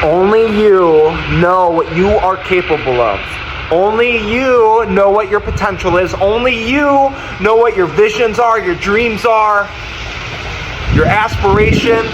Only you know what you are capable of. Only you know what your potential is. Only you know what your visions are, your dreams are, your aspirations.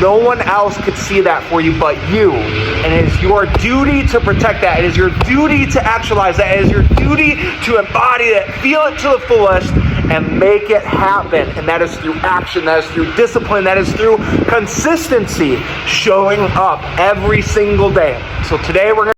No one else could see that for you but you. And it is your duty to protect that. It is your duty to actualize that. It is your duty to embody that, feel it to the fullest, and make it happen. And that is through action, that is through discipline, that is through consistency, showing up every single day. So today we're going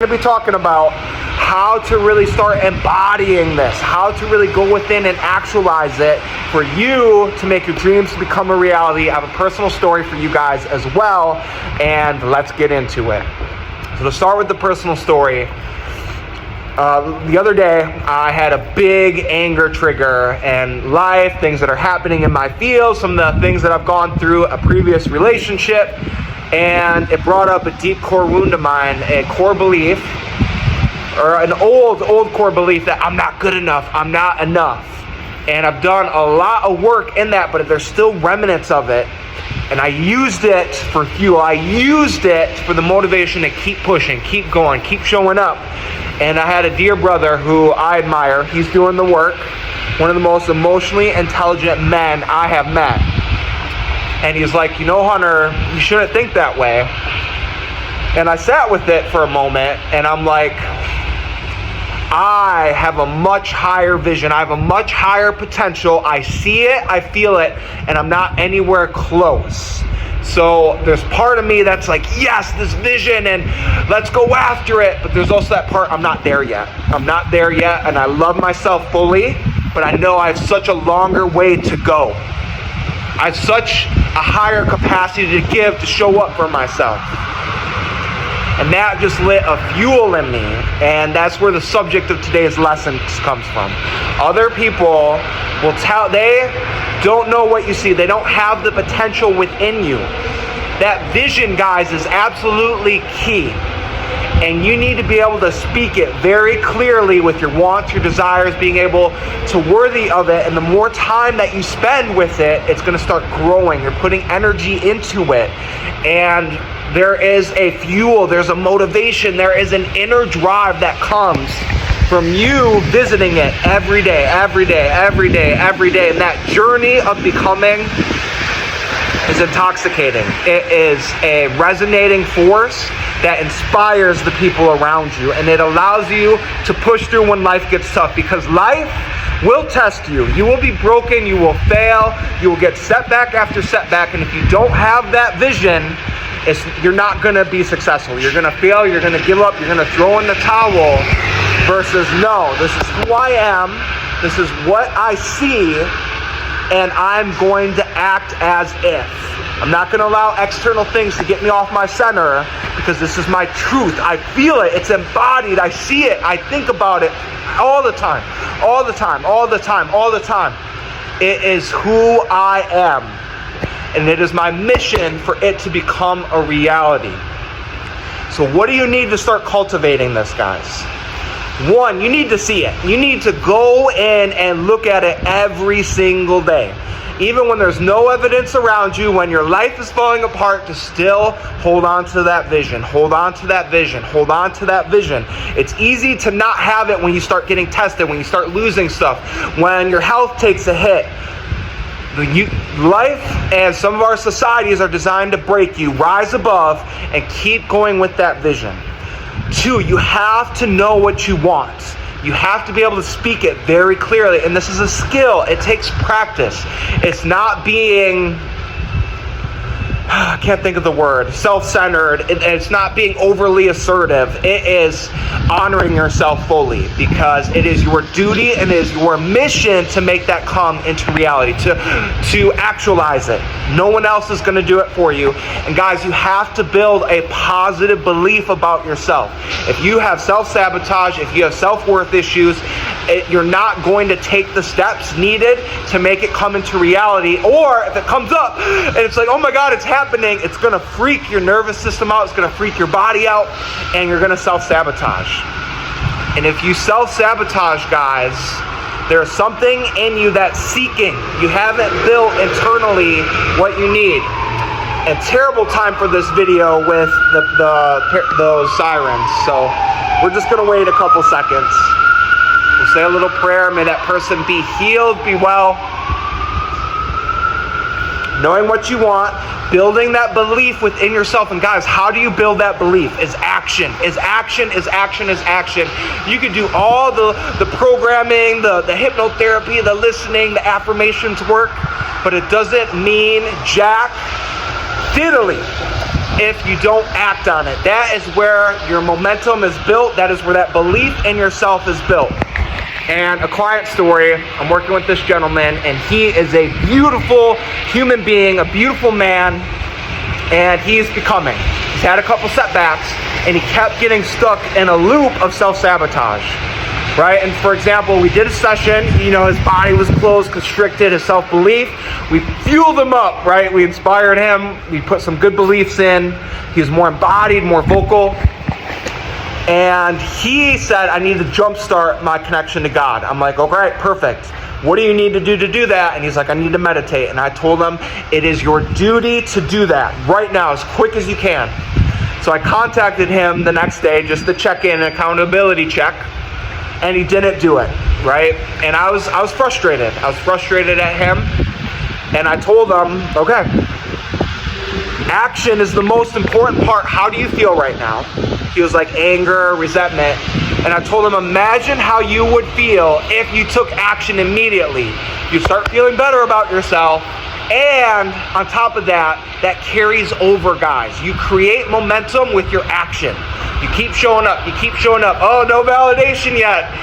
to be talking about how to really start embodying this, how to really go within and actualize it for you to make your dreams become a reality. I have a personal story for you guys as well, and let's get into it. So to start with the personal story, the other day I had a big anger trigger in life, things that are happening in my field, some of the things that I've gone through a previous relationship, and it brought up a deep core wound of mine, a core belief, or an old core belief that I'm not good enough, I'm not enough. And I've done a lot of work in that, but there's still remnants of it. And I used it for fuel. I used it for the motivation to keep pushing, keep going, keep showing up. And I had a dear brother who I admire. He's doing the work. One of the most emotionally intelligent men I have met. And he's like, you know, Hunter, you shouldn't think that way. And I sat with it for a moment, and I'm like, I have a much higher vision. I have a much higher potential. I see it, I feel it, and I'm not anywhere close. So there's part of me that's like, yes, this vision, and let's go after it. But there's also that part, I'm not there yet. I'm not there yet, and I love myself fully, but I know I have such a longer way to go. I have such a higher capacity to give, to show up for myself. And that just lit a fuel in me. And that's where the subject of today's lesson comes from. Other people will tell, they don't know what you see. They don't have the potential within you. That vision, guys, is absolutely key. And you need to be able to speak it very clearly with your wants, your desires, being able to worthy of it. And the more time that you spend with it, it's going to start growing. You're putting energy into it. And there is a fuel, there's a motivation, there is an inner drive that comes from you visiting it every day, every day, every day, every day. And that journey of becoming is intoxicating. It is a resonating force that inspires the people around you, and it allows you to push through when life gets tough, because life will test you. You will be broken, you will fail, you will get setback after setback, and if you don't have that vision, you're not going to be successful. You're going to fail, you're going to give up, you're going to throw in the towel, versus no, this is who I am, this is what I see, and I'm going to act as if. I'm not going to allow external things to get me off my center, because this is my truth. I feel it. It's embodied. I see it. I think about it all the time. All the time. All the time. All the time. It is who I am. And it is my mission for it to become a reality. So what do you need to start cultivating this, guys? One, you need to see it. You need to go in and look at it every single day. Even when there's no evidence around you, when your life is falling apart, to still hold on to that vision. Hold on to that vision. Hold on to that vision. It's easy to not have it when you start getting tested, when you start losing stuff, when your health takes a hit. Life and some of our societies are designed to break you. Rise above and keep going with that vision. Two, you have to know what you want. You have to be able to speak it very clearly. And this is a skill. It takes practice. It's not being, I can't think of the word, self-centered. It's not being overly assertive. It is honoring yourself fully, because it is your duty and it is your mission to make that come into reality, to actualize it. No one else is going to do it for you. And guys, you have to build a positive belief about yourself. If you have self-sabotage, if you have self-worth issues, you're not going to take the steps needed to make it come into reality. Or if it comes up and it's like, oh my God, it's happening, happening, it's gonna freak your nervous system out, it's gonna freak your body out, and you're gonna self-sabotage. And if you self-sabotage, guys, there's something in you that's seeking. You haven't built internally what you need. A terrible time for this video with those sirens. So we're just gonna wait a couple seconds. We'll say a little prayer. May that person be healed, be well. Knowing what you want, building that belief within yourself. And guys, how do you build that belief? Is action. Is action, is action, is action. You can do all the programming, the hypnotherapy, the listening, the affirmations work, but it doesn't mean jack diddly if you don't act on it. That is where your momentum is built. That is where that belief in yourself is built. And a client story, I'm working with this gentleman, and he is a beautiful human being, a beautiful man, and he's becoming. He's had a couple setbacks, and he kept getting stuck in a loop of self-sabotage, right? And for example, we did a session, his body was closed, constricted, his self-belief. We fueled him up, right? We inspired him. We put some good beliefs in. He was more embodied, more vocal. And he said, I need to jumpstart my connection to God. I'm like, okay, perfect. What do you need to do that? And he's like, I need to meditate. And I told him, it is your duty to do that right now, as quick as you can. So I contacted him the next day just to check in, an accountability check. And he didn't do it, right? And I was frustrated. I was frustrated at him. And I told him, okay, action is the most important part. How do you feel right now? He was like anger, resentment. And I told him, imagine how you would feel if you took action immediately. You start feeling better about yourself. And on top of that, that carries over, guys. You create momentum with your action. You keep showing up. You keep showing up. Oh, no validation yet.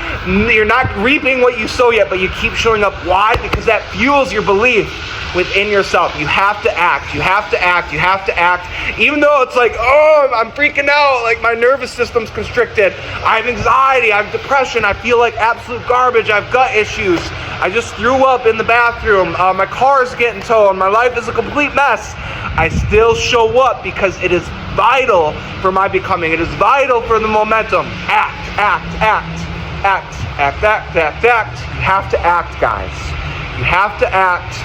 You're not reaping what you sow yet, but you keep showing up. Why? Because that fuels your belief within yourself. You have to act. You have to act. You have to act. Even though it's like, oh, I'm freaking out. Like my nervous system's constricted. I have anxiety. I have depression. I feel like absolute garbage. I have gut issues. I just threw up in the bathroom. My car is getting towed. My life is a complete mess. I still show up because it is vital for my becoming. It is vital for the momentum. Act, act, act, act, act, act, act, act. You have to act, guys. You have to act.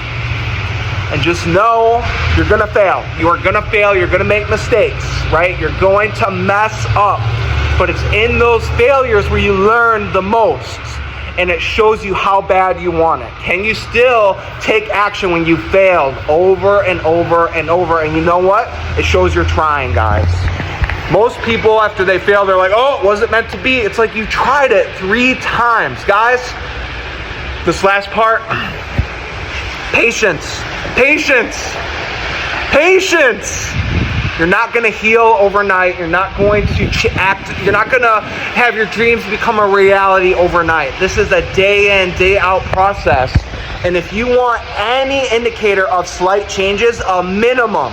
And just know you're going to fail. You are going to fail. You're going to make mistakes, right? You're going to mess up. But it's in those failures where you learn the most. And it shows you how bad you want it. Can you still take action when you failed over and over and over? And you know what? It shows you're trying, guys. Most people, after they fail, they're like, oh, it wasn't meant to be. It's like you tried it 3 times. Guys, this last part, patience. Patience. Patience. You're not going to heal overnight. You're not going to act. You're not going to have your dreams become a reality overnight. This is a day in, day out process. And if you want any indicator of slight changes, a minimum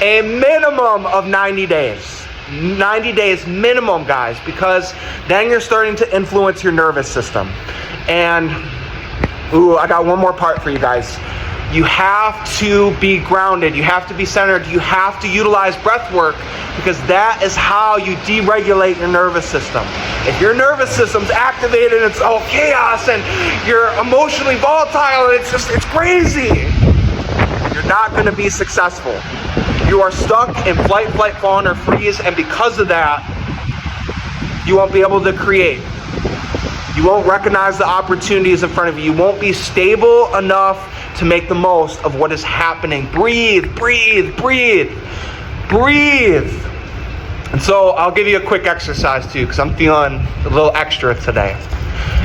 of 90 days. 90 days minimum, guys, because then you're starting to influence your nervous system. And, I got one more part for you guys. You have to be grounded. You have to be centered. You have to utilize breath work because that is how you deregulate your nervous system. If your nervous system's activated and it's all chaos and you're emotionally volatile and it's crazy, you're not going to be successful. You are stuck in flight, fawn, or freeze, and because of that, you won't be able to create. You won't recognize the opportunities in front of you. You won't be stable enough to make the most of what is happening. Breathe, breathe, breathe, breathe. And so I'll give you a quick exercise too, because I'm feeling a little extra today.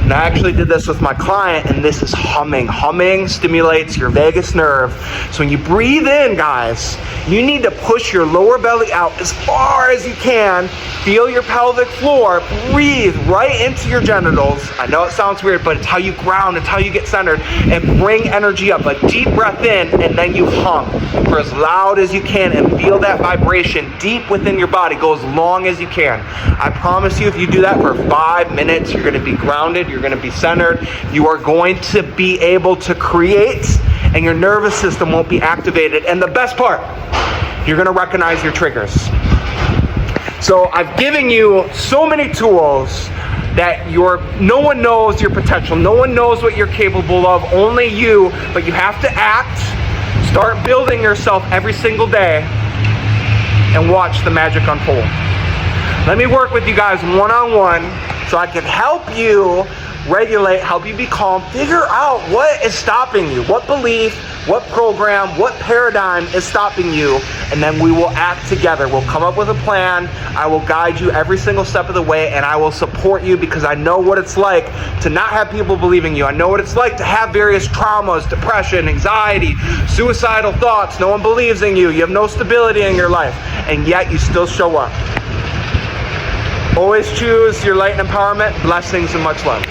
And I actually did this with my client, and this is humming. Humming stimulates your vagus nerve. So when you breathe in, guys, you need to push your lower belly out as far as you can. Feel your pelvic floor. Breathe right into your genitals. I know it sounds weird, but it's how you ground. It's how you get centered. And bring energy up. A deep breath in, and then you hum for as loud as you can. And feel that vibration deep within your body. Go as long as you can. I promise you, if you do that for 5 minutes, you're going to be grounded. You're going to be centered. You are going to be able to create, and your nervous system won't be activated. And the best part, You're gonna recognize your triggers. So I've given you so many tools that no one knows your potential. No one knows what you're capable of, only you, but you have to act. Start building yourself every single day and watch the magic unfold. Let me work with you guys one-on-one so I can help you regulate, help you be calm, figure out what is stopping you, what belief, what program, what paradigm is stopping you, and then we will act together. We'll come up with a plan. I will guide you every single step of the way, and I will support you because I know what it's like to not have people believing you. I know what it's like to have various traumas, depression, anxiety, suicidal thoughts. No one believes in you. You have no stability in your life, and yet you still show up. Always choose your light and empowerment. Blessings and much love.